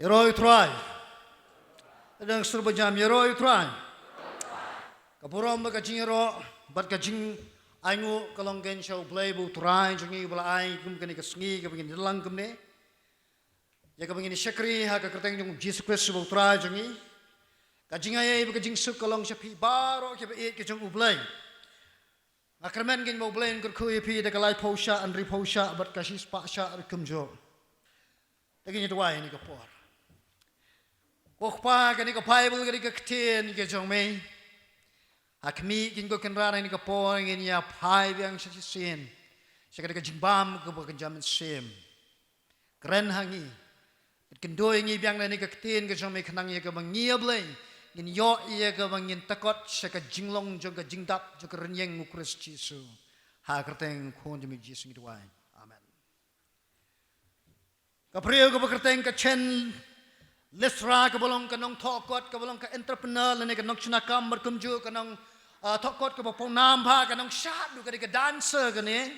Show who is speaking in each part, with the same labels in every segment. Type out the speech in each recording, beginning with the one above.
Speaker 1: U Trai. Adang serba jam U Trai. Kapuram ba kajing bat kajing aingu kalong gen show play bu Trai jungi bala ai kum kani kasngi ka bangin dalang kumne. Ya ka bangin shakri ha ka kerteng jung Jesus Christ bu Trai jungi. Kajing ai ba kajing suk kalong shapi baro ke ba et ke jung play. Akramen gen bu play kur khu pi de kalai posha and reposha bat kashis pa sha kumjo. Lagi ni tuai ni ka por. Kokpa kani ka Bible kani ka kten ke jong me. Akmi kin ko kenrana ni ka por ngin ya pai biang sin. Sekali ka jimbam ko ba kanjam sem. Kren hangi. Kendoi ngi biang ni ka kten ke jong me khanang ya ka bangia blai. Ngin yo ya ka bangin takot seka jinglong jong ka jingdap jong ka renyeng U Khrist Jesu. Ha kerteng khon jemi Jesu ni tuai. Amen. Ka priyo ko ba kerteng ka chen Lesra kabalong kanong tokot kabalong ka entrepreneur lene kanong chinakam berkumju kanong tokot ka bapong namba kanong shadu ka dancer kani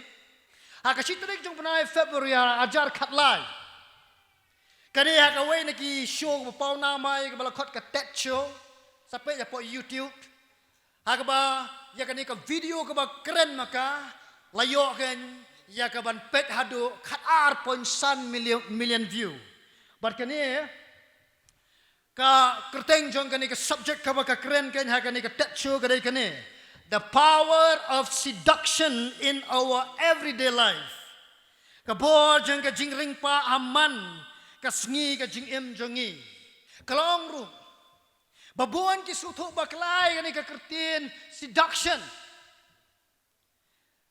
Speaker 1: ha ka chitrik jong panai February ajar khatlai kani ha ka way naki show bapong namai ka balakot ka tet show sampai ya po YouTube ha ka ba ya kani ka video ka ba kren maka layo kan ya ka ban pet hadu khat million view but kani ka kerteng jong kani ka subject ka ba ka kren kan ha kani ka tet show kadai kani the power of seduction in our everyday life ka bo jong ka jingringpah aman ka sngi ka jingem jongi kalong ru babuan ki sutu baklai kani ka kertin seduction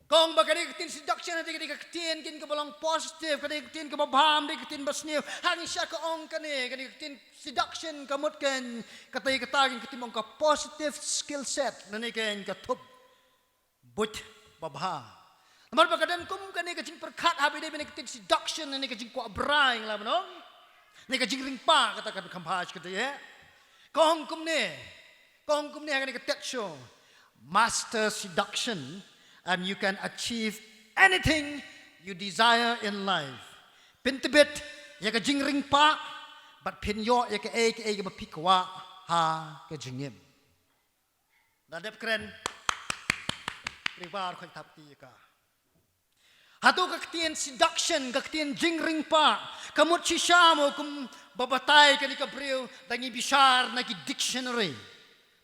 Speaker 1: kong ba kani kertin seduction kani ka kertin kin ka balong positive kani kertin ka babam di kertin basniu hang sya ka ong kani kertin seduction kamut kan katay katagin katimong ka positive skill set nani kan katup but babha amar pagkadan kum kani kajing perkat habi de kertin seduction nani kajing kwahbrai nglam no ni kajing ringpa kata kan kampaj kata ya kong kum ne kani katet show master seduction and you can achieve anything you desire in life pintibit ya kajing ringpa but pin yo ya ke ba pikwa ha ke jingim na dep kren ribar khoi tapti ka hatu ka ktien seduction ka ktien jingringpah kamut chishamo kum babatay kani ka breu tangi bishar na ki dictionary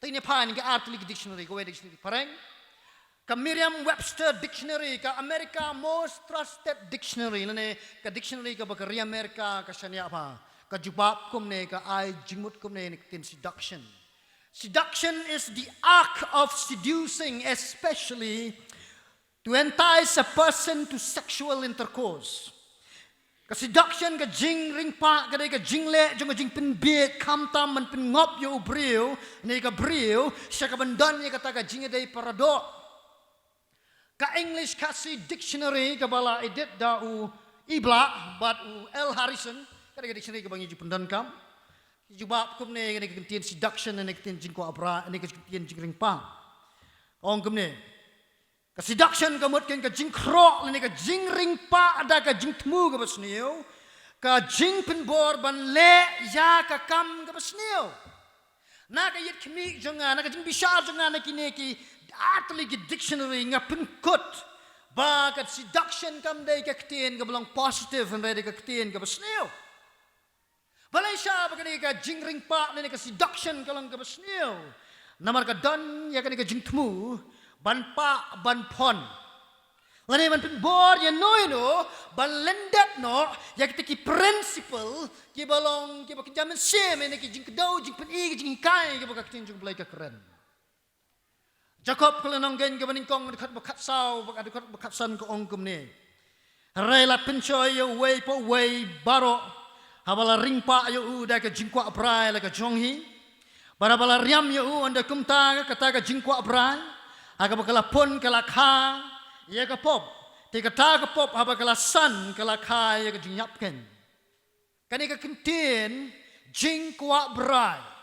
Speaker 1: tani pan ki artli dictionary ko dictionary pareng ka Merriam-Webster dictionary ka America most trusted dictionary ne ka dictionary ka ba ka America ka shania pa ka jubab kumne ka ai jingmut kumne ni tin seduction. Seduction is the act of seducing, especially to entice a person to sexual intercourse. Ka seduction ka jingringpah ka jingle jong jing pinbit kamtam man pingop yo ubriu ni ka briu siya ka bandan ni ka taga jingedai parado. Ka English kasi dictionary ka bala edit da u ibla but u L Harrison kada dictionary ka bangi pendan kam jubab kum ne ne kentin seduction ne kentin jinkwahbrai ne kentin jingringpah ong kum ne ka seduction ka mot ken ka jingkro ne ka jingringpah ada ka jingtmu ka basniu ka jingpenbor ban le ya ka kam ka basniu na ka yet khmi jonga na ka jingbishar jonga na kineki atli ki dictionary ngapun kut ba ka seduction kam dai ka ktin ka belong positive and dai ka ktin ka basniu balai sha ba ka jingringpah ne ka seduction ka lang ka basniu namar ka don ya ka jingtmu ban pa ban pon lani man pin bor ya no ban lendat no ya ki principle ki balong ki ba jamin sem ne ki jingkdau jingpen i ki jingkai ki ba ka ktin jung blai ka kren Jacob kelenong gen ke beningkong dekat bekat sau dekat bekat san ke ongkum ni. Rela pencoy yo way po way baro. Habala ringpa yo u da ke jinkwahbrai la ke jonghi. Barabala riam yo u anda kumta kata ke jinkwahbrai. Aga bakala pon kala kha ye ke pop. Ti kata ke pop haba kala san kala kha ye ke jinyapken. Kani ke kentin jinkwahbrai.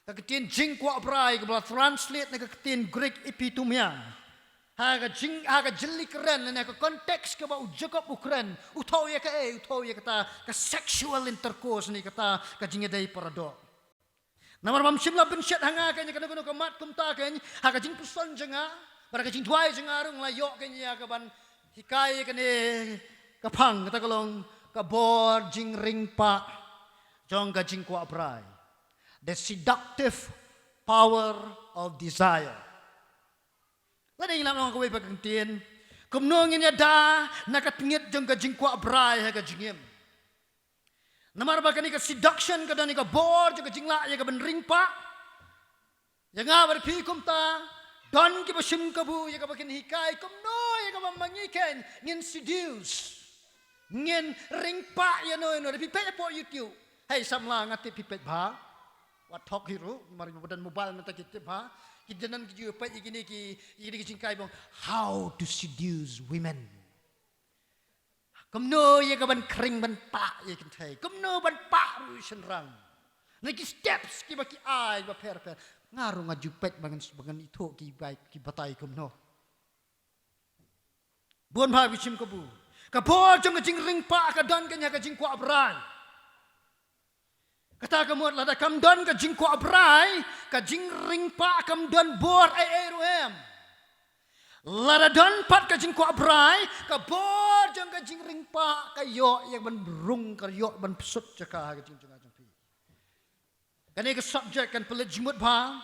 Speaker 1: Ketin jingkwahbrai ke translate na ketin Greek epitomia. haga jeli kren na ka konteks ka ba ujokop ukren utau ya kata ka sexual intercourse ni kata ka jingedai parado namar mam simla bin shet hanga ka kana ka mat kumta ka haga jing puson jenga para ka jing dwai jenga rung la yok ka ya ka ban hikai ka ni ka phang kata kalong ka bor jingringpah jong ka jinkwahbrai. The seductive power of desire. Lada ilang orang kawai pagkantin. Kumnongin niya da, nakatingit jong ka jinkwahbrai ha ka jingim. Namar ba ka ni ka seduction ka da ni ka bor, jong ka jingla, ya ka banringpah. Ya nga barpikum ta, don ki ba sim kabu, ya ka ba kinhikay, kumno, ya ka ba mangiken, ngin seduce. Ngin ringpah, ya no, pipet po YouTube. Hey, samla ngati pipet ba? Wat talk hero, mari badan mobile mata kita ba? Kidanan ki pa igini ki jingkai bong how to seduce women. Kumno ye ka ban kring ban pa ye kan thai. Kumno ban pa ru senrang. Naki steps ki ba ki ai ba per ngaru ngajupet bangan itu ki baik ki batai kumno. Buon ba bichim kabu. Kapor jong jing ring pa ka don kanya ka jinkwahbrai. Kata kamu lada kamdon ka jinkwahbrai ka jingringpah kamdon bor ai ruem. Lada don pat ka jinkwahbrai ka bor jong ka jingringpah ka yo yang ban brung ka yo ban pesut jaka ka jingjunga jangpi. Kani ka subject kan pelit jimut ba.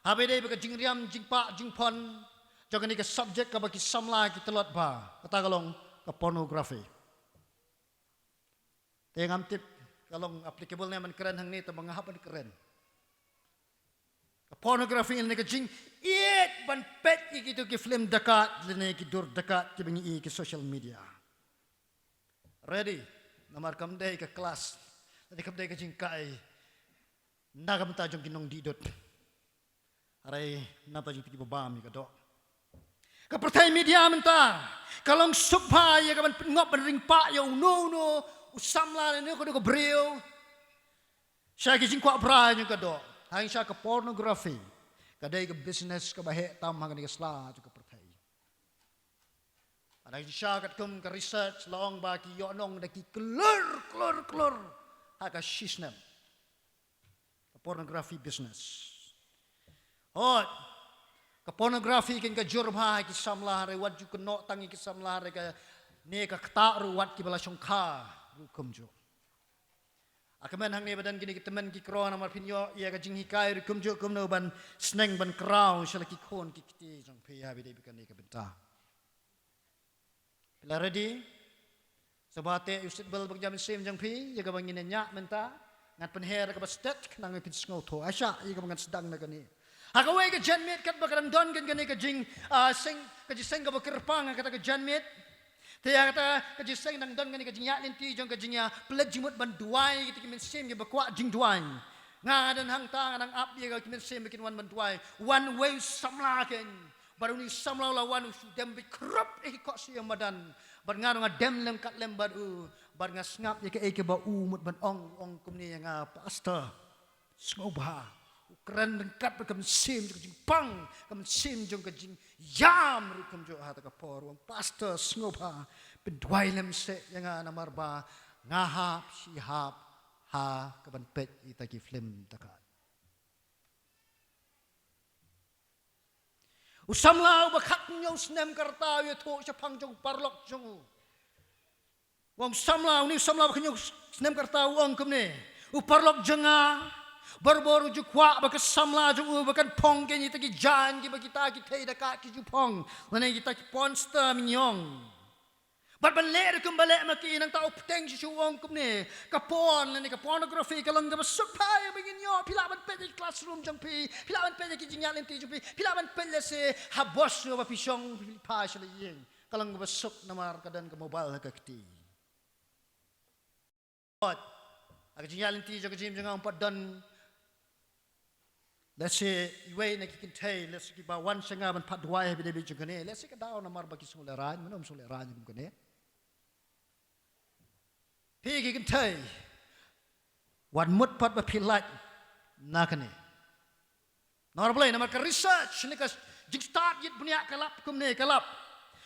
Speaker 1: Habe dei ka jingriam jingpa jingpon jong kani ka subject ka baki samla ki telot ba. Kata kalong ka pornografi. Tengam tip kalau applicable naman kren hang ni, tabang hapan kren. Pornography ini kajing, iet ban pet ikitu ki film dekat, lene ki dur dekat, ki bengi ki social media. Ready? Namar kamdai ke kelas, nanti kamdai kajing kai, nagam tajong kinong didot. Aray, napa jing piti babam ni kadok. Kapertai media menta, kalau subha ya kaman ngop banringpah ya no. Samla ni ko brio. Siya ki jinkwahbrai ni kado. Hang siya ka pornography. Kadai ka business ka bahe tam hang ni sla ka pertai. Ada siya kat kum ka research long ba ki yo nong da ki klur. Ha ka shisnem. Ka pornography business. Oh, ka pornography kin ka jurba ki samla re wat ju kno tangi ki samla re ka ne ka kta ru wat ki bala songkha. Rukum jo. Akaman hang ni badan gini teman ki kro namar pinyo ia ka jing hikai rukum jo kumno ban sneng ban krau shala ki khon ki kiti jong phe ha bi dei bikan ni ka benta. Bila ready? Sabate usit bel bag jam sim jong phe ia ka bangin nya menta ngat penher ka bastet nang pin sngo tho asya ia ka bangan sedang na kani. Hakawai ka janmit kat bakaram don kan kani ka jing seng ka bakirpang kata ka janmit. Tiada kata kajiseng nang don kani kajingya linti jong kajingya pelet jimut banduai kita kimin sim ke bakwa jing duai ngadan hang ta nang ap dia kimin sim bikin wan banduai one way samla ken baru ni samla lawan dem bi krop kok siang badan bar ngaro ngadem lem kat lem baru bar ngasngap ye ke ba mut ban ong kumni yang pastor smoba kren dekat bekam sim jing pang kam sim jong kajing yam rukum jo ha ta kapor wang pastor snoba bedwai lem se yang namar ba ngahap sihap ha kaban pet ita ki film dekat usamla bakak nyo snem karta yo tho sapang jong parlok jong wang samla uni samla baknyo snem karta wang kumne uparlok jenga baru jukwa baka samla ju bakan pong ke ni taki jan ki bagita ki thei dekat ki jupong lane kita ki ponster minyong bat ban le kum bale maki nang tau pteng si suwong kum ne kapon lane ka pornography ka lang ga supai begin yo pila ban pe classroom jang pi pila ban pe ki jingal enti ju pi pila ban pe le se habos ba pisong pa shle yeng kalang ga suk namar kadan ka mobile ka kti aga jingal enti ju jim jang ang padan. Let's say, iway na kikintay, let's say, ba wan siya nga man padway, bidibid yung kani, let's say, kadaw na marbagi suleran, manom suleran yung kani. Pigi kikintay, wan mut pat ba pilat, na kani. Normal na marka research, jing start yit punya kalap kumne kalap.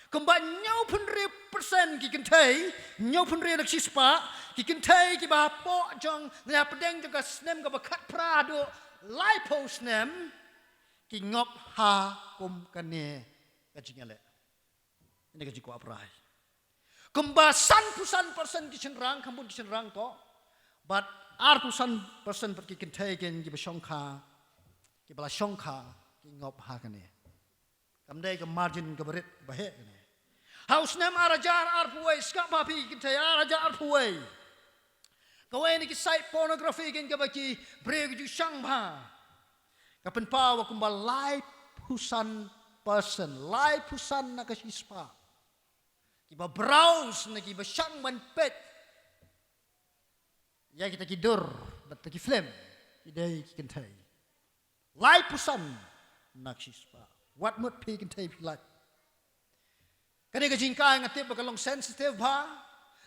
Speaker 1: Kumba nyau pun % ki kentai, nyau pun nak sispa, ki kentai ki bah po jong na pedeng jong ka snem ka bakat prado lipo snem ki ngop ha kum kane ka jingale. Ini ka jingkwahbrai. Kumba san % ki cenrang kampun ki cenrang to, but artusan % per ki kentai ken ki basongka, ki bala songka ki ngop ha kane. Kamdai ka margin ka berit bahe kane. Haus nem arajar arpuai skap papi kita arajar arpuai. Kawai ni site pornography kan kabaki breg ju shangba. Kapan pa wa kumbal live husan person, live husan na kasispa. Kiba browse na kiba shangban pet. Ya kita kidur, bat ki flame. Idai kintai. Live husan na kasispa. What mut pi kintai pi like. Kani ka jingkai ngatip bakalong sensitive ba?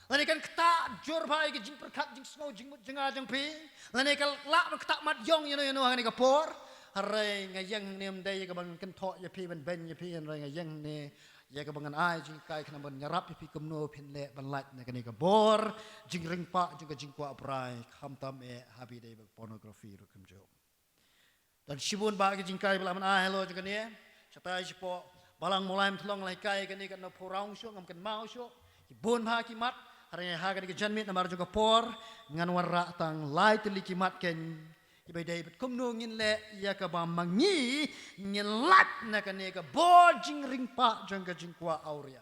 Speaker 1: Lani kan kata jur ba ka jing perkat jing snow jing mut jenga jang pi. Lani ka lak kata mat yong you know kani ka por. Harai ngayang nem dai ka bang kan thok ya pi ban ben ya pi harai ngayang ne ya ka bangan ai jingkai kana ban nyarap pi kumno pin le ban lat ne kani ka bor jingringpah jing ka jinkwahbrai kham tam e habi dai bak pornography ro kam jo. Dan sibun ba ka jingkai balaman ai hello jing kani chatai sipo Balang mulai mentolong laikai kan ikan no porang syo ngam kan mau syo ibon ha kimat hari ha kan ikan janmit namar juga por ngan warra tang lai teli kimat ken ibai dai bet kumno ngin le ya ka ba mangi ngin lat na kan ikan bo jingringpah jang ka jingkwa auria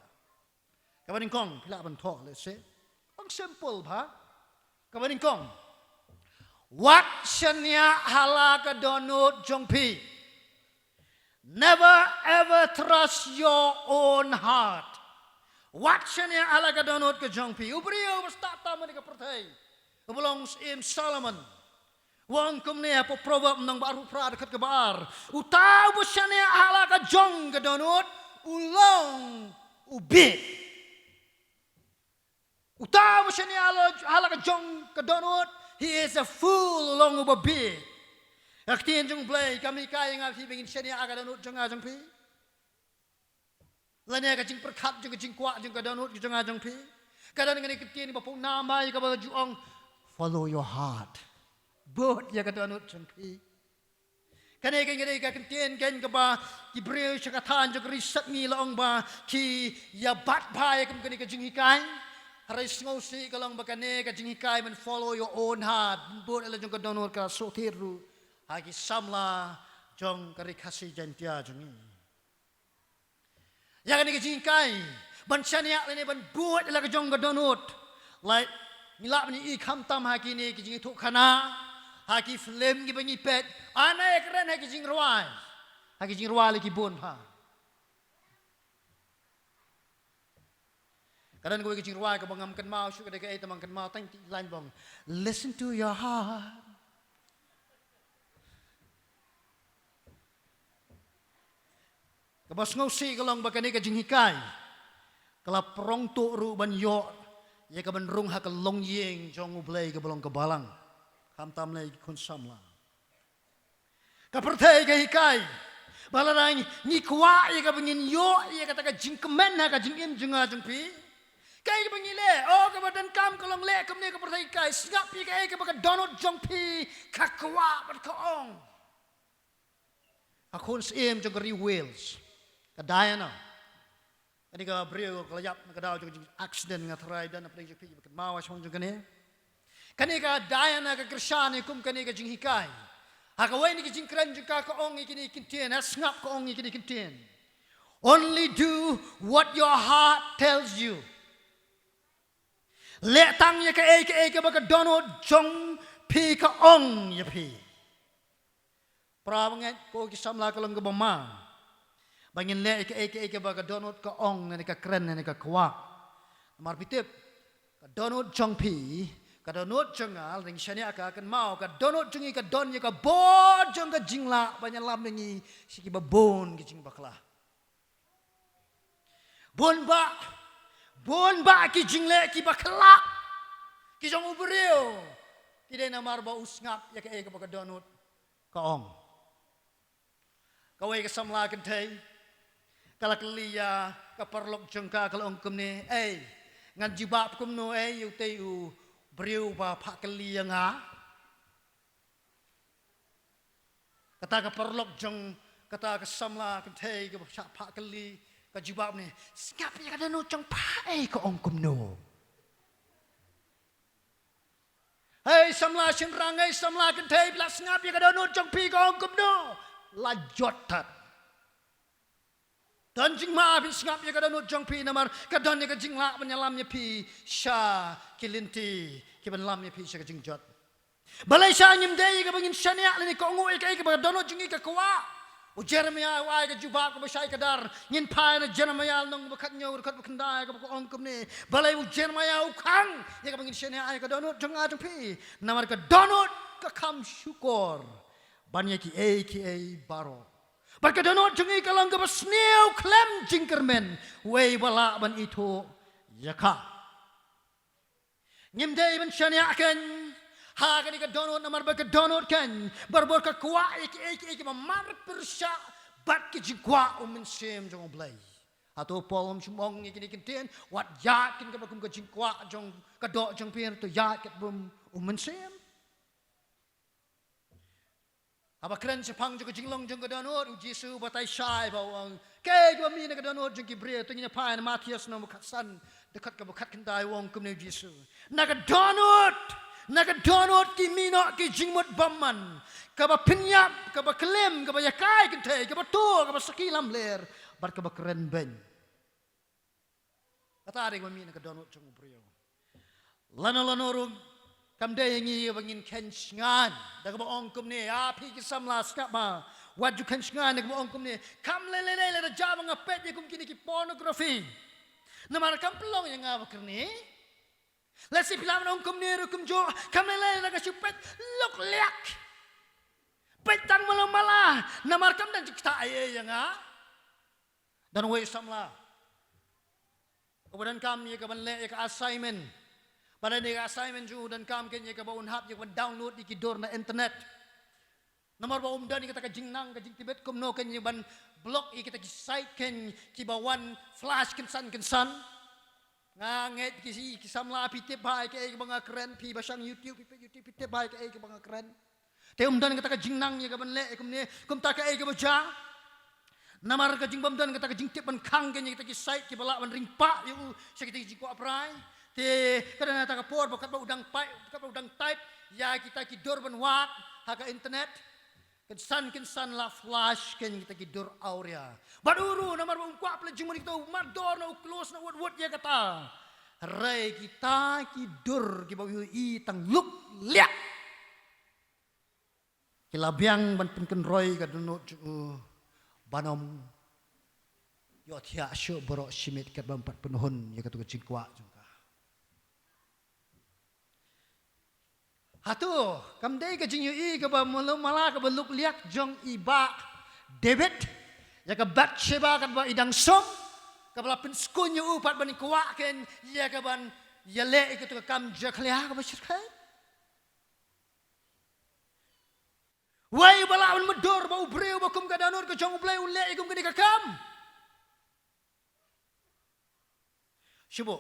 Speaker 1: kabanin kong pila ban tho le se ang simple ba kabanin kong wat shania halaka donut jongpi. Never ever trust your own heart. Watch ni ala ka donut ka jongpi. Ubriyo basta tama ni ka pertai. Balang Solomon. Wang kumne apo proverb nang baru pra dekat ke bar. Utau busya ni ala ka jong ka donut ulong ubit. Utau busya ni ala ka jong ka donut he is a fool ulong ubit. Aktian jong blay kami kaya ngak hibingin siya niya aga danut jong ajong pi. Lanya ka jing perkat jong jing kwa jong ka danut jong ajong pi. Kadang ngani ketian bapung namay ka ba juong follow your heart. Bot ya ka danut jong pi. Kanay ngani ka ketian ken ka ba ki breu siya katan jong risak ni laong ba ki ya bat bay kam kani ka jing hikay. Haray ngosi ka lang ba kani ka jing hikay man follow your own heart. Bot ala jong ka danut ka sotiru. Hagi samla jong kari kasih Jaiñtia jongi. Yang ni jingkai ban syaniak ni ban buat la ka jong ka donut. Like ngilap ni ikam tam hagi ni ki jing tuk khana. Hagi flame ki bangi pet. Anai kren hagi jing ruai. Hagi jing ruai li ki bon ha. Kadang ko ki jing ruai ka bangam kan mau syuk ka ai tamang kan mau tang line bang. Listen to your heart. Kabas ngosi kalong bakani ka jinghikai. Kala prong tu ru ban yo ye ka ban rung ha ka long yeng jong ublay ka balong ka balang. Kam tam lay kun samla. Ka pertai ka hikai. Balarang ni kwa ye ka bangin yo ye ka ta ka jingkemen ha ka jingim junga jungpi. Kai ka bangile o ka badan kam kalong le kam ne ka pertai kai snap ye ka ka baka donut jongpi ka kwa bat ka ong. Akun sim jong ri wheels. Kadaya na. Kani ka brio kalayap na kadaw jung accident nga try dan na pling pi bakit mawas hong jung kani. Kani ka daya na ka krisyani kum kani ka jing hikay. Hakaway ni ka jing kren jung ka kaong ikini kintin. Ngap kaong ikini kintin. Only do what your heart tells you. Letang ya ka eka baka donut jong pi kaong ya pi. Prawangat ko kisamla ka lang ka bama. Bangin le ika baga donut ka ong na ka kren na ka kwa. Marpitip ka donut jong pi ka donut jongal ring shania ka kan mau ka donut jongi ka don ka bo jong ka jingla banyan lam ningi siki babon ki jing bakla. Bon ba ki jingle ki bakla ki jong ubriyo ki de na marba usngap ya ka baga donut ka ong. kawai ka samla kan thei kalakliya ka parlok jengka kalau ongkum ni ngan jibab kum no yu te u briu ba phakliya nga kata ka parlok jeng kata ka samla kan thei ka phakli ka jibab ni skap ya ka no jong pa ka ongkum no samla shin rang samla kan thei bla ngap ya ka no jong pi ka ongkum no la jotat dan jingma bin ngap ya ka no jong pi namar ka don ya ka jingla menyalam ya pi sha kilinti ki ban lam ya pi sha ka jingjot balai sha nyim dei ka bangin shania ni ko ngoi ka ka don no jingi ka kwa o Jeremiah wa ka jubak ko Mushai kadar ngin pa na Jeremiah nong bakat nyaw kat bakandai ka ko ongkum ni balai u Jeremiah u khang ya ka bangin shania ai ka don no jong a jong pi namar ka don no ka kam syukur banyak ki baro. Barka donot jengi kalang ka basneu klem jingkermen wei bala ban itu yaka. Nyimdei ban syaniakan ha kan ka donot namar ba ka donot kan barbor ka kwa ki mamar persya bat ki jingkwa mensem jong blai. Atau polom chumong ni kini kinten wat yakin ka bakum ka jingkwa jong ka do jong pir to yakin bum mensem. Apa kren sepang juga jinglong jeng kedanut Jesu batai syai bawang ke gua mi nak kedanut jeng Gibril tu nya pai Matius no mukatsan dekat ke bukat kendai wong kum ne Jesu nak kedanut ki mino ki jingmut baman ka ba penyap ka ba klem ka ba yakai kente ka ba tu ka ba sakilam ler bar ka ba keren ben kata ari gua mi nak kedanut jeng Gibril lano kam day ngi bangin kensngan daga ba ongkum ni api ki samla skap ma waju kensngan daga ba ongkum ni kam le da jaba ngapet kum kini ki pornography namar kam pelong yang ngawak ni lesi pilam ongkum ni rukum jo kam le daga supet lok liak petang malam namar kam dan kita aye yang dan we samla kemudian kami ka ban le ka assignment pada dia assignment ju dan kam kenya ka baun hap yang download di kidor na internet. Nomor ba umdan kita ka jingnang ka jing tibet kum no kenya ban blog kita ki site ken ki bawan flash kensan nganget ki samla pitip bai ke banga kren pi basang YouTube pitip bai ke banga kren. Te umdan kita ka jingnang ya ka ban le kum ne kum ta ka baja. Namar ka jing bamdan kita ka jing tip ban khang kenya kita ki site ki bala ban ring pa yu sakiti jingkwahbrai. Te kadang ta ka por bakat ba udang type ya kita kidor ban wat ha ka internet kensan la flash ken kita kidor aurea baduru namar ba ungkwa pla jingmun kita mador na close na wot ya kata rai kita kidor ki ba i tang luk liak kilabyang ban penken roy ka dunot banom yo thia syo borok simit ka ban pat penuhun ya ka tu jingkwa Hatu, kamdei ka jingyu ka ba mala ka ba luk liak jong iba David ya ka Bathsheba ka ba idang som ka ba penskun yu pat ban kuwa ken ya ka ban ya le ka tu kam jaklia ka ba shirkai wai bala un medor ba ubreu ba kum ka danur ka jong ublai un le kum ka kam Shubo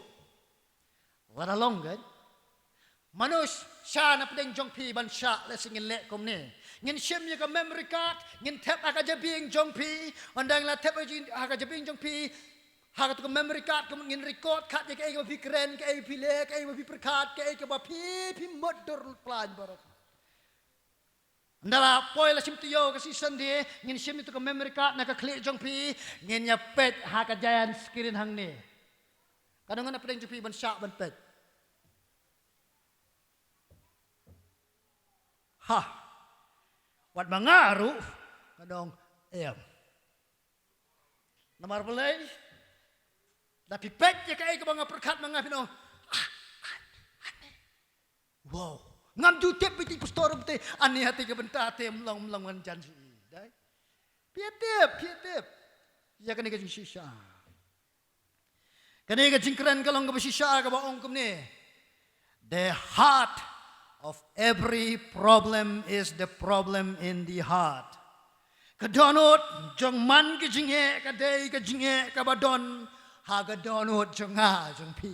Speaker 1: wala long kan Manus sya na pedeng jong pi ban sya le singin le kom ne ngin shem ye ka memory card ngin tap aka jabing jong pi ondang la tap aka jabing jong pi ha ka memory card kom ngin record card ye ka ba pi kren ka pi le ka ba pi perkat ka ba pi modor plan barok ndala poi la sim tiyo ka season de ngin shem itu ka memory card na ka klik jong pi ngin ya pet ha ka jayan screen hang ne kadang na pedeng jong pi ban sya ban pet Ha, wat mangaru kadang namar belai tapi pet ya kai ka banga perkat manga pino wow ngam jutep biti pastor bete ani hati ka benta te mlong wan janji dai pietep ya kani ka shisha kani ka jingkran ka long ka shisha ka ba ongkum ne the heart of every problem is the problem in the heart. Kadonot jong man ke jinge kadai ke jinge kabadon ha kadonot jong nga jong pi.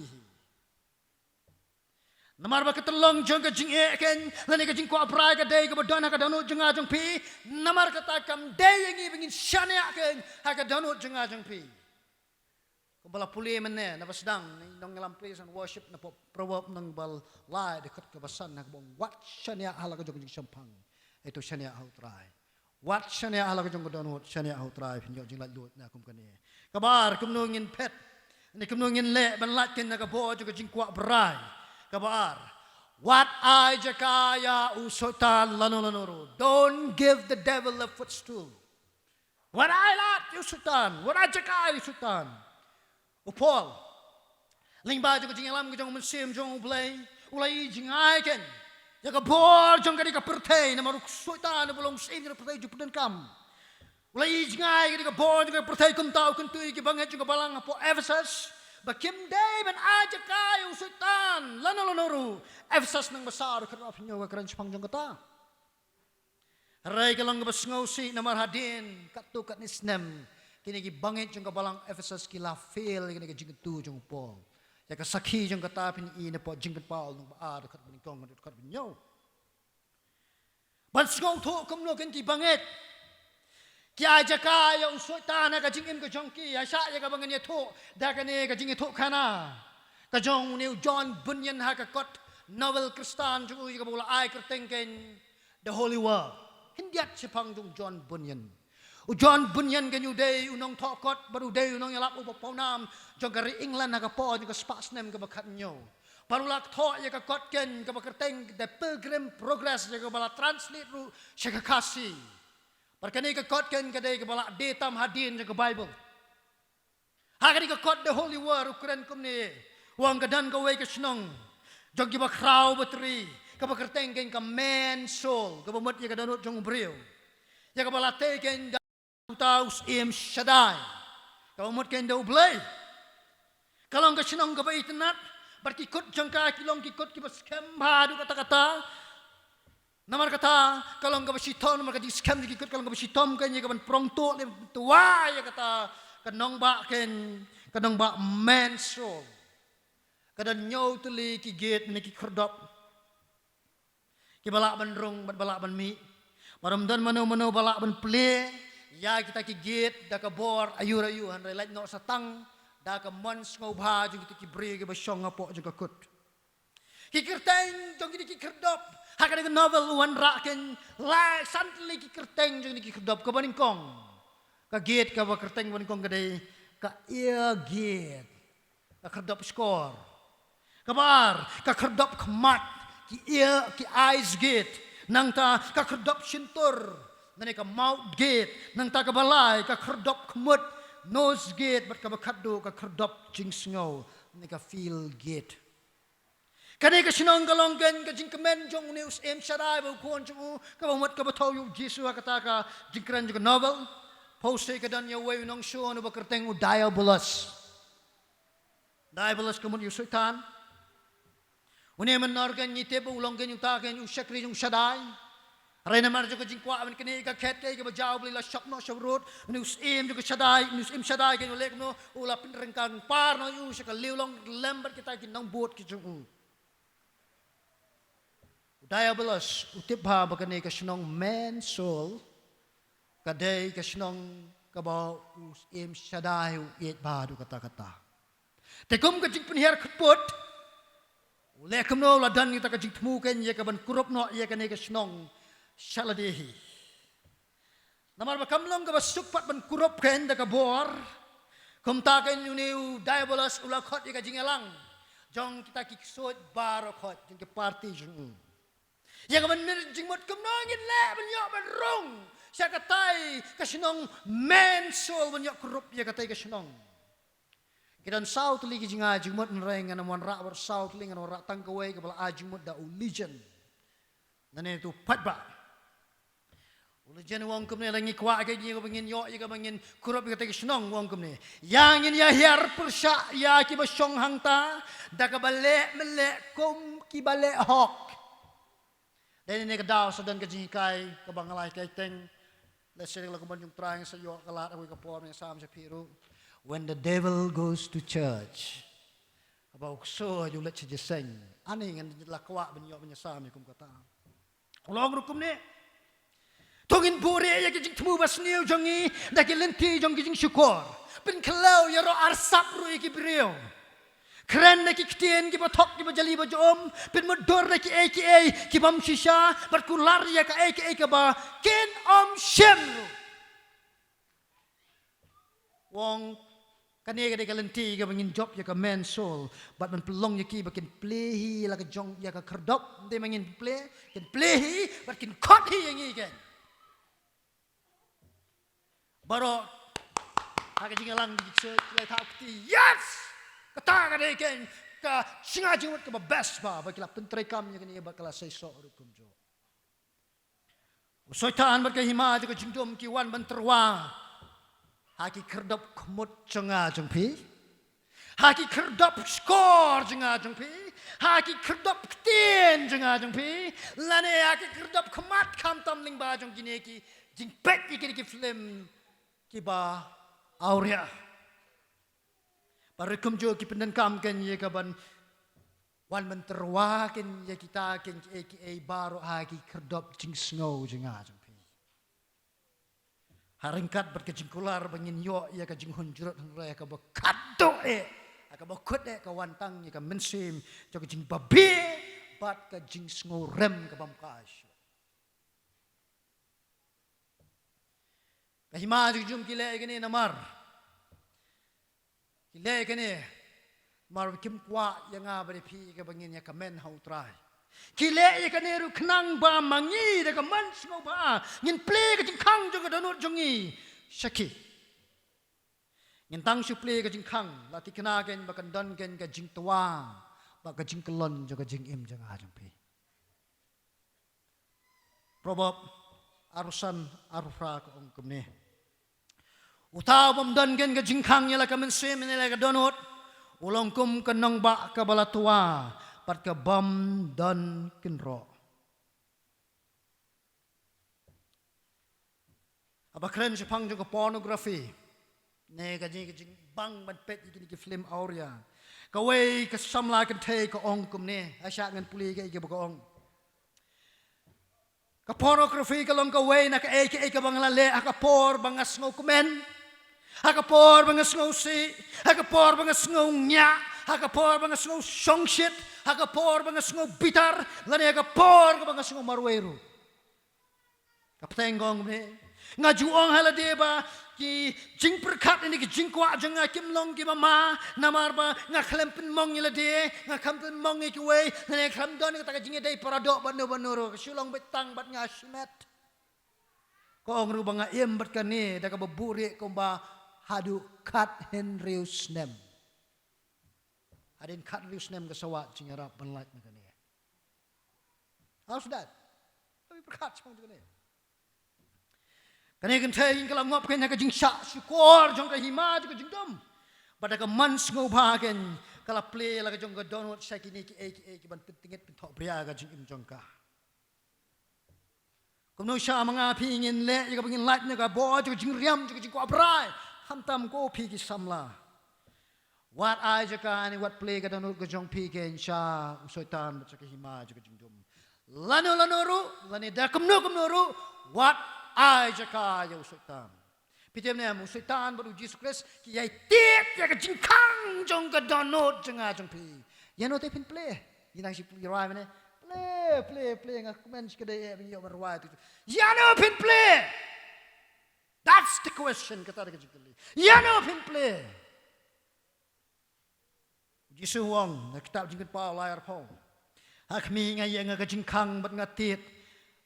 Speaker 1: Namar ba ketelong jong ke jinge ken lani ke jingkwahbrai kadai kabadon ha kadonot jong nga jong pi. Namar kata kam day ngi bingin shania ken ha kadonot jong nga jong pi. Kumbala puli mene na basdang nong ngalam praise and worship na proverb nang bal lai dekat kebasan na bong wat shania hala ka jong jing sampang. Itu shania U Trai. Wat shania ala kajong kodonot shania U Trai pinyo jing lat lut na kum kani. Kabar kum nungin pet. Ni kum nungin le ban lat ken na kabo jong jingkwahbrai. Kabar what I jakaya usotan lanonoro. Don't give the devil a footstool. What I lat usotan. What I jakaya usotan. Upol. Lingba jong jing alam jong musim jong ulay jing ai ken. Jaga bor jong kadi ka pertai na maruk soita na bolong sim na pertai jupudan kam. Ulai jingai kadi ka bor jong pertai kum tau kentui ki banget jong balang po Ephesus. Bakim day ben aja kayu soitan lanororu. Ephesus nang besar kerana pinyo ka keren sepang jong kata. Rai kalong ka basngausi na marhadin katu kat nisnem. Kini ki banget jong ka balang Ephesus ki la fail kini ka jingtu jong po. Ya ka sakhi jong kata pin I na po jingkwahbrai nung baar dekat beningkong dekat benyo. Ban sngong tho kum no ken ki banget. Ki aja ka ya usoita na ka jingim ka jongki ya sha ya ka bangen ya tho da ka ne ka jingi tho kana. Ka jong ni John Bunyan ha ka kot novel Kristan jong ka bola ai kerteng ken the holy world. Hindiat sepang jong John Bunyan. John Bunyan kan day unong tokot baru day unong yalap upapawnam jong kari England nagapo jong spasnem ka bakatnyo parulak tho ya ka kotken ka bakerteng the pilgrim progress ya ka bala translate ru syakakasi parkani ka kotken ka day ka bala detam hadin jong ka Bible hakani ka kot the holy war ukren kumni wang kadan ka way ka snong jong ki bakraw batri ka bakerteng ken ka man soul ka bamot ya ka danot jong brio ya ka bala teken Taus im Shaddai. Kau mut kau play. Kalau kau senang kau internet, berkikut jangka kilong kikut kibas scam hadu kata-kata. Namar kata kalau kau bersitom namar kata scam kikut kalau kau bersitom kau ni kau prongto le tua ya kata kanong ba man soul. Kada nyau tuli kigit ni kikerdop. Kibalak ban rong balak ban mi. Maramdan mano balak ban play. Ya kita kigit da ka bor ayu han relate no satang da ka mons ngobha jung kita kibri ke basyong ngapo jung ka kut kikirteng jung kita kikerdop hakane novel wan raken la santli kikirteng jung kikerdop ka baningkong ka git ka bakerteng baningkong kadai ka ear git ka kerdop skor kabar ka kerdop kmat ki ear ki eyes git nang ta ka kerdop sintur nani ka mouth gate nang takabalay ka kerdop kmut nose gate bat ka bakaddo ka kerdop jingsngo nani ka feel gate kani ka sinong kalongken ka jingkemen jong news M.Shaddai ba kon jong ka bamot ka bataw yu Jesus kata ka jingkran jong novel post ka dan ya way nong show no bakerteng u diabolus kemut yu sultan une menorgan nyite ba ulonggen yu taken yu shakri jong Shaddai Rena marjo ko jingkwa aman kini ka khet kay ka bajaw bli la shop no shavrut news im jo Shaddai news im Shaddai kan ulek no ula pinrengkang par no yu sa liulong lembar kita kin nang bot ki jung diabolus utibha bakani ka snong man soul kadai ka snong ka ba im Shaddai it ba du kata tekum ka jing pinher khput ulek no la dan kita ka jing thmu ken ye ka ban kurup no ye ka ne ka snong Shaladehi. Namar bakamlong ka basukpat ban kurup ken da ka bor. Kumta ken yuniu diabolus ulakot ika jingelang. Jong kita kiksot barokot jong ke party jong. Ya ka ban jingmot kumnongin le ban yo ban rong. Siya katay kasinong man soul ban yo kurup ya katay kasinong. Kidan south ligi jinga jingmot nreng anamon ra bar south ling anamon ra tangkaway ka bala ajingmot da ulijan. Nane tu patba. Ulijan wong kumne langi kwa kay ni ko bangin yo ka bangin kurup ka tagi snong wong kumne yang in ya her persya ya ki ba syong hangta da ka bale mele kum ki bale hok dan ni ka daw sa dan ka jingkay ka bangalay kay teng let's say kalau kau jong try sa yo kalat aku kapor ni sam sa piru. When the devil goes to church, about so you let jingiaseng. Ani ngan lakwa benyo sam kum kata. Long rukum ni. Tongin bore ya kijing temu bas niu jongi, dak lenti jong kijing syukur. Pen kalau ya ro arsap ro iki brio. Kren ki ktien ki batok ki bajali bajom, pen modor ki aka ki bam shisha, berkular ya ka aka ba Kane shem. Wong kani ka lenti ka bangin job ya ka men soul, but man pelong ya ki bakin play la ka jong ya ka kerdop, de mangin play, ken play but kin kot hi yang igen. Baru agak jingalang dikse lai tahu kiti yes kata kade ken ka singa jingwat ka best ba bakila pentrai kam nya kini bakala sai so rukum jo soitan berka hima jo jingdom ki wan banterwa haki kerdap kemut jenga jengpi haki kerdap skor jenga jengpi haki kerdap ketien jenga jengpi lane haki kerdap kemat kam tamling ba jong kini ki jingpek ki film kiba aurea parikum jo ki pendenkam ken ye kaban wan menterwa ken ye kita ken aka baru hagi kerdop jing snow jenga jengpi haringkat berkejingkular bangin yo ye ka jing hunjurut hre ka bakado ka bakut ka wantang ye ka mensim jo ka jing babi bat ka jing snow rem ka bamkas Kahima jum kile kene namar. Kile kene mar kim kwa yang abri pi ke bangin ya kamen U Trai. Kile kene ru knang ba mangi de ka man sngo ba ngin play ka jingkang jo ka donut jongi shakri. Ngin tang su play ka jingkang lati kena gen bakan don gen ka jingtwa ba ka jingkelon jo ka jingim jang ajang pi. Probab arusan arufra ko ongkum ni. Utaw pamdan gen ka jingkang yala ka mensim nila ka donut. Ulong kum kenong ba ka balatua pat ka bam dan kenro. Aba kren si pang jo ka pornography. Ne ka jing bang ban pet ikini ki film aurea. Ka way ka samla kan te ka ongkum ni. Asya ngan puli ka iki ba ka ong. Ka pornography ka long ka way na ka aka bang lale akapor bang asngo kumen. Hakapor bang asngo si, hakapor bang asngo nya, hakapor bang asngo songshit, hakapor bang asngo bitar, lani hakapor bang asngo marweru. Kaptenggong ni, ngajuong halade ba ki jing perkat ini ki jingkwah jenga U-Mlong ki mama namar ba ngaklempin mong ilade ngakampen mong ki we lani kramdon ka jing dai paradok banu sulong betang bat ngasmet. Ko ngru bang iem bat kani da ka baburi ko ba hadu kat henrius nem. Adin kat henrius nem ke sawat cingarap benlat na kani. How's that? Tapi perkat semang kani. Kani kan tayin kalau ngop kena ka jing syak syukur jong ka hima ka jing dom. Pada ka mans ngobagen kalau play la ka jong ka donut sakini ki ban pentinget pentok pria ka jing im jong ka. Kumno sya mga pingin le ka pingin lat na ka bo ka jing riam ka jingiaseng. Hamtam ko pi ki samla. What I jaka ni what play ka donut ka jong pi ken sya usoitan bat ka hima ka jing dom. Lano ru lani da kumno ru what I jaka ya usoitan. Pitem ne usoitan baru Jesus Christ ki yai tiep ya ka jingkang jong ka donut jenga jong pi. Ya no te pin play. Yinang si rai ne play ngak men sikade e yo berwai tu. Ya no pin play. That's the question kata ka jikali. Ya no pin play. Jisu wong na kitab jingkwahbrai layar pong. Akmi nga yang ka jingkang bat ngatit.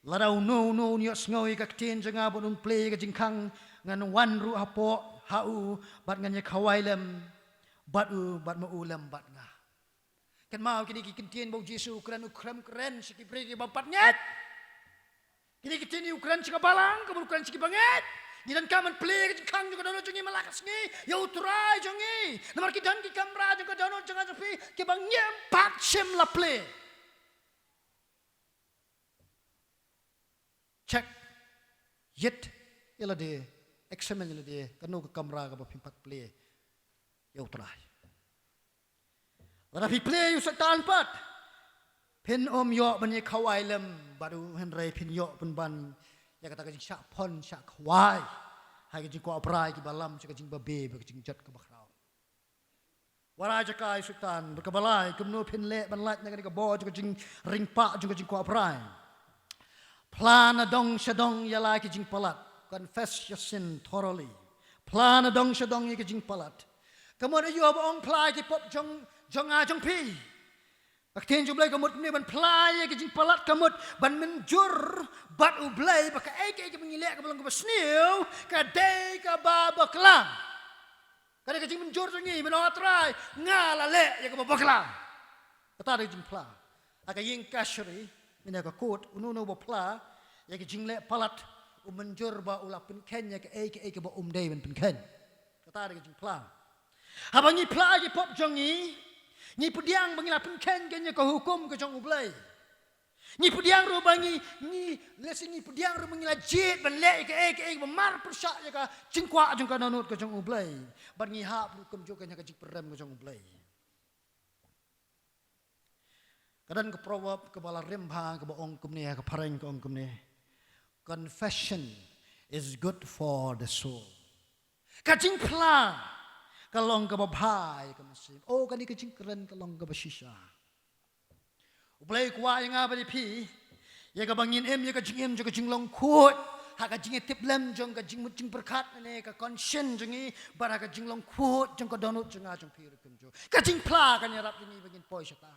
Speaker 1: Larau no niyo sngoy ka tin janga bonun play ka jingkang ngan wan ru hapo hau bat nganya kawailem bat maulam bat nga. Kan mau kini kikintin bau Jesu kren siki pregi bapat nyet. Kini kitin Ukraine sika balang kabul Ukraine siki banget. Nidan kaman play ka jingkang juga dono jongi malakas ngi. Ya U Trai jongi. Namar ki dan ki kamera juga dono jonga jopi ki bang nyempak sem la play. Check. Yet ila de examen ila de kanu ka kamera ka bapimpat play U Trai Lara pi play yu satan pat pen yo ban ye khawai lem baru henrai pen yo pun ban ya kata ka jing syak pon syak khawai hai ka jingkwahbrai ki balam ka jing babe ka jing jat ka bakrau Wara jakai sultan berkabalai kemno pen le ban lat na ka bo ka jing ringpa ka jingkwahbrai Plan adong shadong yala ki jing palat. Confess your sin thoroughly. Plan adong shadong ki jing palat. Kamot ayu abong plai ki pop jong jong pi. Bakten jublai kamot ni ban plai ki jing palat kamot ban menjur bat ublai baka ek mengilek ka belong ka basniu ka dei ka babaklang. Kada ka jing menjur jangi menot try ngala le ya ka babaklang. Kata jing pla. Aka ying kashri Mina ka kot ununo ba pla ya ke jingle palat menjur ba ulapin ken ya ke ba day ben ken kata ke jing pla habangi pla ki pop jongi ni pudiang bangi lapin ken ken ya ka hukum ke jong ublai ni pudiang ro bangi ni lesi ni pudiang ro bangi la jet ban le ke ba mar persya ya ka jingkwa jong ka nanut ke jong ublai ban ngi hap hukum jo ken ya ka jing perem ke jong ublai Kadang ke proverb ke bala rembha ke baong kumne ke pareng ke ong kumne. Confession is good for the soul. Kajing pla kalong ke babhai ke masim. Oh kani kajing kren kalong ke bashisha. Ublay kwa yang apa di pi. Ya ke bangin ya ke jing long kut. Ha ke jing tip lem jong ke jing berkat ne ke conscience jongi bar ke jing long kut jong ke donut jong a jong pi rekem jo. Kajing pla kan yarap ini bangin poi syata.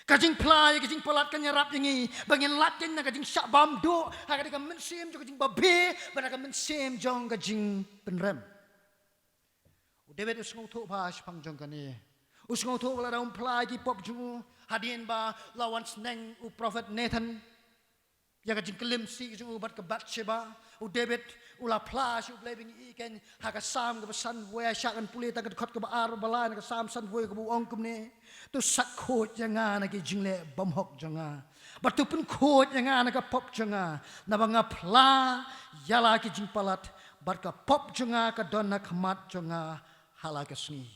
Speaker 1: Kajing plai, kajing palat kan nyerap jengi, bangin latin na kajing syak bamdu, haka dika mensim jo kajing babe, bana ka mensim jong kajing penrem. David usngau tu pas pangjong kani, usngau tu wala daun plai ki pop jungu, hadien ba lawan seneng u prophet Nathan, ya kajing kelim si jungu bat ke Bathsheba, David ula plas u blebing ikan, haka sam ke pesan wea syakan pulih tak kot ke baar balai ke sam san wea ke buong kumne. Tu sakut jangan lagi jingle bamhok jangan. Batu pun kot jangan lagi pop jangan. Nabanga pla yala ki jing palat. Barka pop jangan ke dona kemat jangan hala ke sengi.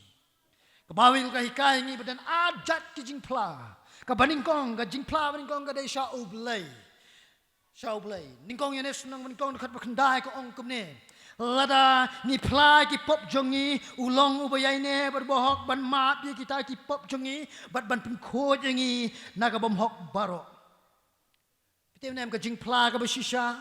Speaker 1: Kebawil ke hikai ini badan adat ki jing pla. Kebaningkong ke jing pla baningkong ke desa ublay. Shaublay. Ningkong yang senang ningkong dekat berkendai ke ong kumne. Lada ni plai ki pop jongi ulong ubayai ne berbohok ban mat dia kita ki pop jongi bat ban pengko jongi naga bomhok barok. Kita nem ke jing pla ke besisha.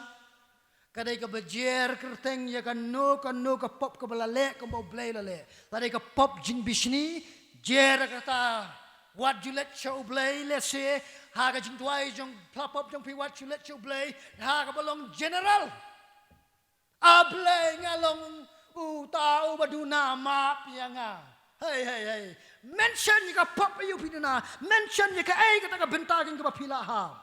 Speaker 1: Kadai ke bejer kerteng ya kan no ke pop ke belalek ke mau blay lalek. Tadi ke pop jing bisni jer kata what you let show blay let's say ha ke jing tuai jong pla pop jong pi what you let show blay ha ke belong general. Ablay ngalong utau baduna map yanga. Hey. Mention you ka pop you pinuna. Mention you ka kata ka bentagin ka pila ha.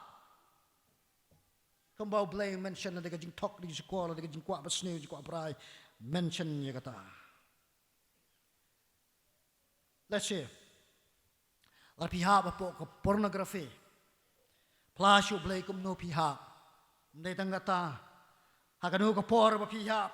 Speaker 1: Kambau blay mention na jing tok di sekolah de jing kwa basne jingkwahbrai. Mention you kata. Let's see. La pihak apa ke pornografi. Plus you blay kum no pihak. Ndai tanggata. Hakanu ka por ba pihak.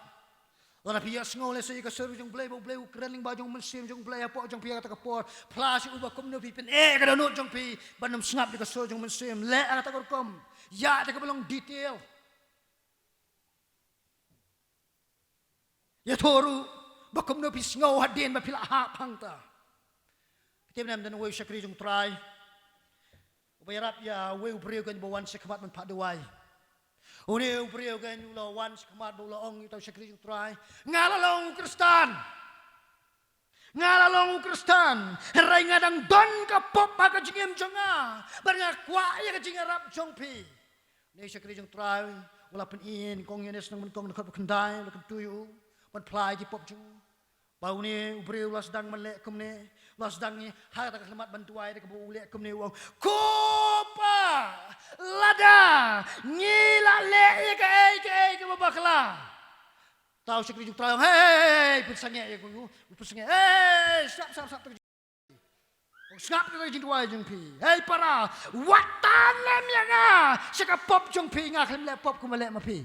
Speaker 1: Ora pihak ngole se ka seru jong blay kren ling ba jong mensim jong blay apa jong pihak ta ka por. Plus uba kum no pipen ka danut jong pi banam snap di ka so jong mensim le ara ta kom. Ya ta ka belong detail. Ya toru ba kum no pi sngo hadin ba pila ha pangta. Kita nam dan we shakri jong trai. Ubayarap ya we ubriyo kan bawan sekmat man paduai. Uni ubriyo kan ula once kemat ula ong itaw shakri U Trai. Ngalalong Kristan. Ngalalong Kristan. Herai ngadang don ka pop ka jingem jonga. Barnya kwa ya ka jingarap jongpi. Ni shakri U Trai ula penin kong yenes nang kong dekat kendai dekat tuyu. Ban plai ki pop jong. Bau ni ubriyo ula sedang melek kumne. Ula sedang ni ha ta selamat bantuai de ka bu ulek kumne wong. Kopa lada ngila le ke babakla tahu sekali juk trayong hey pusange ya ku pusange hey stop skap ke jing tuai jing pi hey para watan lem ya nga saka pop jong pi nga klem le pop ku malek ma pi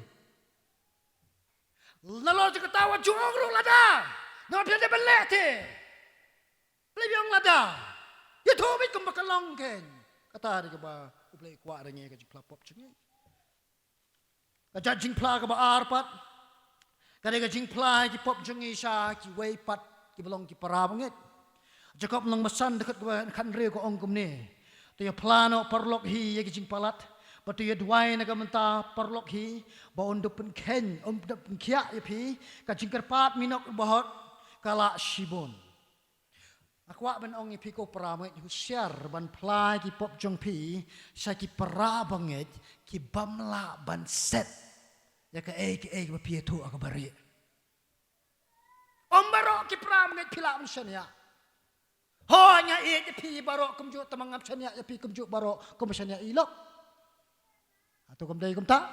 Speaker 1: Nalo je ketawa jong ru lada. Nalo dia belek te. Lebiong lada. Ya tu bi kum bakalong ken. Kata dia ba ublei kwa dengi ka jingpla pop chengi. Ka jingpla ka ba arpat. Ka de ka jingpla ki pop chengi sha ki wei pat ki belong ki para banget. Jakob lang masan dekat ka kan re ko ong kum ni. Tu ya plano parlok hi ya ki jingpalat. Patu ya duai na kamenta parlok hi ba ondup pen ken ondup pen kia ya pi ka jingkerpat minok bahot kala shibon. Akwa ben ong pi ko pramet hu share ban plai ki pop jong pi sa ki para banget ki bamla ban set ya ka ba pi tu akabari. Ombaro ki pramet pila msanya. Ho nya e pi baro kumju tamangap sanya ya pi kumju baro kumsanya ilok. Atau kumdai kumta.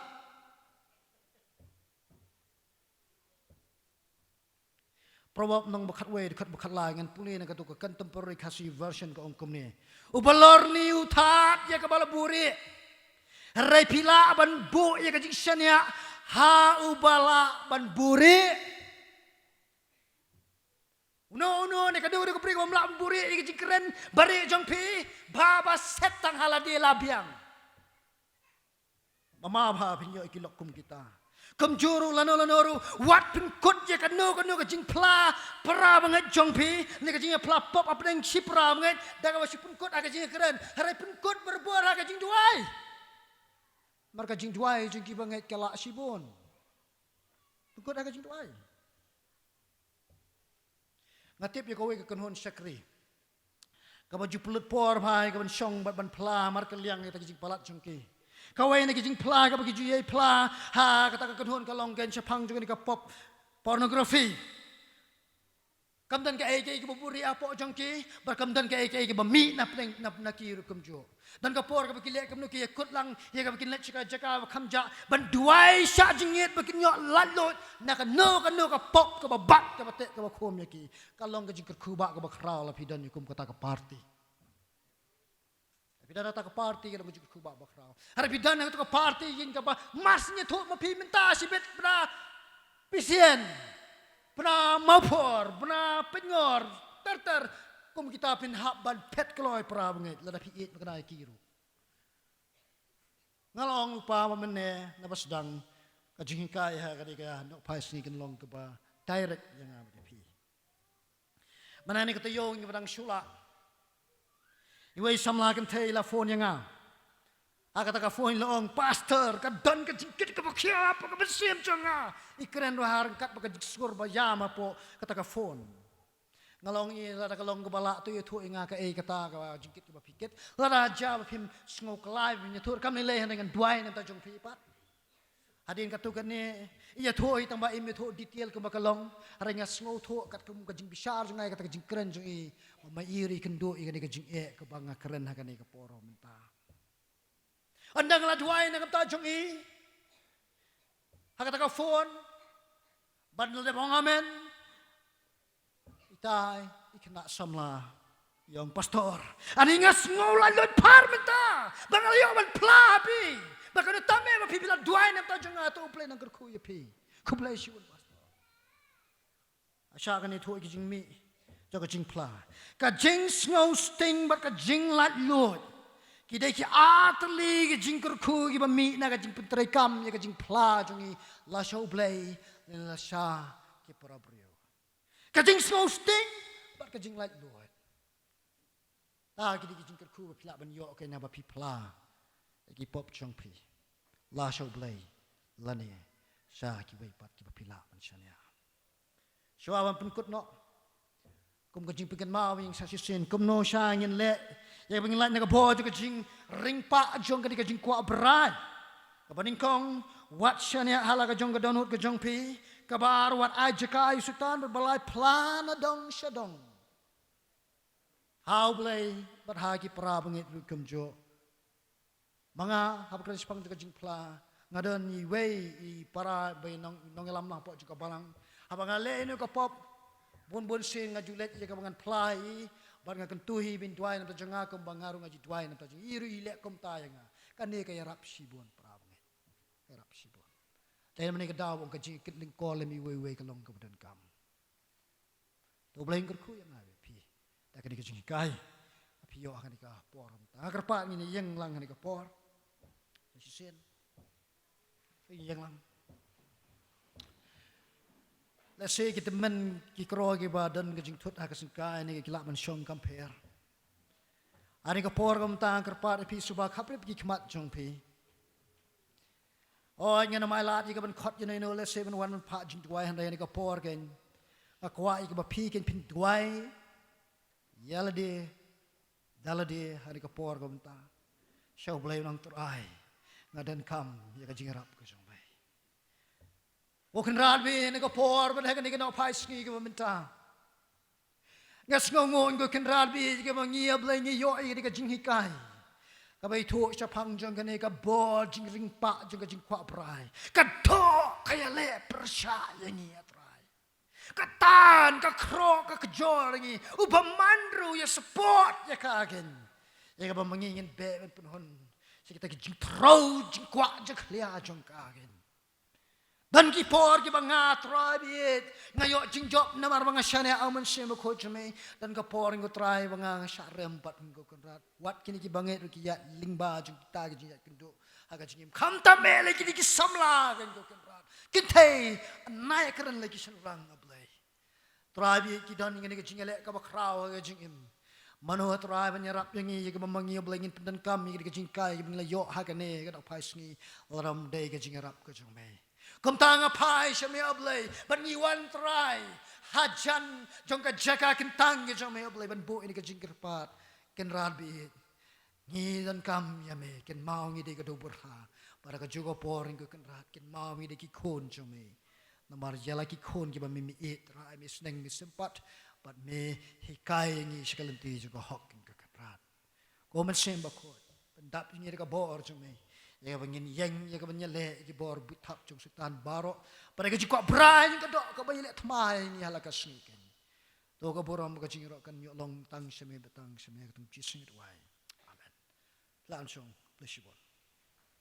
Speaker 1: Probab nang bakat way dekat bakat lai ngan puli na katu contemporary kasi version ka ongkom ni. Ubalor ni utat ya kabala buri. Rai pila ban bu ya ka jiksyan ya ha ubala ban buri. Uno ni kadu ko pri ko mla buri ya ka jikren bari jong pi baba setang haladi labiang. Mama ba pinyo ikilok kum kita. Kum juru lano wat pin kut je kanu ka jingpla para banget jong pi ni ka jing pla pop apa deng sipra banget daga wasi pun kut aga jing keren harai pun kut berbuar aga jing duai. Marka jing duai jing ki banget kala sibon. Pun kut aga jing duai. Ngatip ya kowe ka kanhon shakri. Ka baju pulut por bhai ka ban shong ban pla marka liang ta jing palat jong ki. Kawai nak jing pla ka bagi juye pla ha kata ka kadhon ka long gen chapang juga ni ka pop pornography. Kamdan ka ai ka buburi apo jangki bar kamdan ka ai ka bami na pleng na kiru kumjo. Dan ka por ka bagi lek kamnu ki kut lang ye ka bagi lek chika jaka kamja ban duai sha jingit bagi nyok lalot na ka no ka pop ka babat ka batek ka bakom yaki. Kalong ka jing kerkuba ka bakrau la pidan yukum kata ka party. Bidan datang ke party kita muncul kubah bakrau. Hari bidan yang tu ke party yin ke masnya tu mapi minta sibet pernah pisien, pernah maupor, pernah penyor, ter kum kita pin hak ban pet keloi pernah banget. Lada piit mengenai kiru. Ngalong lupa memene nabas sedang kajingkai ha kadika nak pai sini kan long ke direct yang ada pi. Mana ni kata yong yang pedang sulak. Iway samla kan tay la phone yang ngah. Agak tak phone loong pastor kan dan kan jingkit ka bakya pa ka besim changa. Ikren ro har kat pa ka jiksur ba yama po kata ka phone. Ngalong i la ka long ka bala tu thu inga ka kata ka jingkit ka pikit. La raja ba phim ngok live ni thu kam ni le dengan duai nan ta jong pi pat. Hadin katu kan ni iya thu i tang ba im thu detail ka bakalong arenga sngo thu kat kum ka jing bisar ngai kata ka jing kren jong i mai iri kendo i ka jing ka banga keren ha ka ni ka poro menta. Andang la duai na ta jong i ha kata ka phone bandel de bongamen itai ikna samla yang pastor ani ngas ngola lot par menta bangal yo man plabi bakal tame ma pipila duai na ta jong ato play nang kerku ya pi ku play shi won pastor asha kan itu ki jing mi jaga jing pla ka jing snow sting bak ka jing lat lot ki dai ki atli ki jing kerku ki ba mi na ka jing pentrai kam ya ka jing pla jong i la show play la sha ki parabrio ka jing snow sting bak ka jing lat lot ta ki jing kerku pla ban yo ka na ba pi pla ki pop chong pi la show play la ne sha ki wei pat ki pila man shania shwa wan pun kut no kum ka jing pikan ma wing sa sin kum no sha ngin le ye bing la na ka bo ju ka jing ring pa jong ka jing kwahbrai ka baning kong wat shania hala ka jong ka donut ka jong pi ka bar wat ai jakai sultan berbalai plan dong shadong how play but ha ki pra bangit kum jo mga hapkres pang juga jingpla ngadan i wei i para bay nong elam na po juga balang habang ale ino ka pop bun sing ngajulet ya ka bangan plai bar nga kentuhi bin duai na tajanga kum bangaru ngaji duai na tajang iru ile kum tayanga kane ka yarap sibon pra banget yarap sibon แต่มันก็ดาวองค์จิกิลิงกอลมีเว่ยๆก็ลงกับเดินกำตัวเบลงก็คุยยังไงพี่แต่ก็นี่ก็จิงไก่พี่โยกันนี่ก็ปอร์มตากระปะนี่ยังลังกันนี่ก็ปอร์ชิเซนพี่ยังลังและเสกที่มันกิกรอกิบาดันก็จิงทุดหากสิงไก่นี่ก็ละมันชงคัมเพร์อันนี้ก็ปอร์มตากระปะพี่สุบาขับเรียบกิขมัดจงพี่โอ้ยเงินมาลาดอีกบันขดอยู่ในโน้ตและเซบันวันมันพาจิงด้วยหันใดนี่ก็ปอร์กันก็ว่าอีกบันพี่กันพินด้วยยาลดีดาลดีหันนี่ก็ปอร์กันตาชาวเบลย์นั่งตัวไองาเดินคำยังก็จิงรับก็จงไปโอ้ขันราดบีนี่ก็ปอร์มันให้กันนี่ก็นอพายสกีก็มันตางัดงงก็ขันราดบีก็มันเงียบเลยเงียย่อยนี่ก็จิงหิกายก็ไปทั่วจะพังจงกันนี่ก็บอจิงริงปะจงก็จิงควาปลายก็ท้อขยะเละประชาอย่างนี้ตรายก็ตานก็ครอกก็จออย่างนี้อุปมันรู้อย่าสปอร์ตอย่าข้ากันยังก็บางอย่างเงินเบะเป็นคนสิkitaจิงทรูจิงกว่าจะเคลียจงข้ากันdan ki por ki banga trabit ngayo jing job namar banga shane aman sheme ko jme dan ka por ngo trai banga sharem pat ngo konrat wat kini ki banget ki ya lingba jing ta ki jing kendo aga jing kham ta mele ki ki samla ngo konrat kin thei nai karan le ki shanrang ablai trabit ki dan ngene ki jing le ka ba kraw aga jing im mano trai ban yarap yangi ki bamangi ablai ngin dan kam ki jing kai ki ngla yo ha ka ne ka da phai sngi ram dei ki jing yarap ko jong me kom tanga pai shame ablay ban ni wan try hajan jong ka jaka kentang ge shame ablay ban bo ini ka jingkrpat ken radbi ni dan kam yame ken mau ngi de ka do burha para ka jugo poring ko ken rat ken mau ngi de ki khon shame namar yala ki khon ki ba mi et ra mi sneng mi sempat but me hikai ngi shkalanti jugo hok ken ka rat ko man sem ba ko ban dap ngi de ka bor shame ya bangin yang ya kabanya le ki bor buthap jong sultan baro pada gaji kwa brai ka dok ka bayile thmai ni hala ka sniken to ka boram ka jingro kan yo long tang sheme betang sheme ka tum chi sing wai amen lan chong bless you all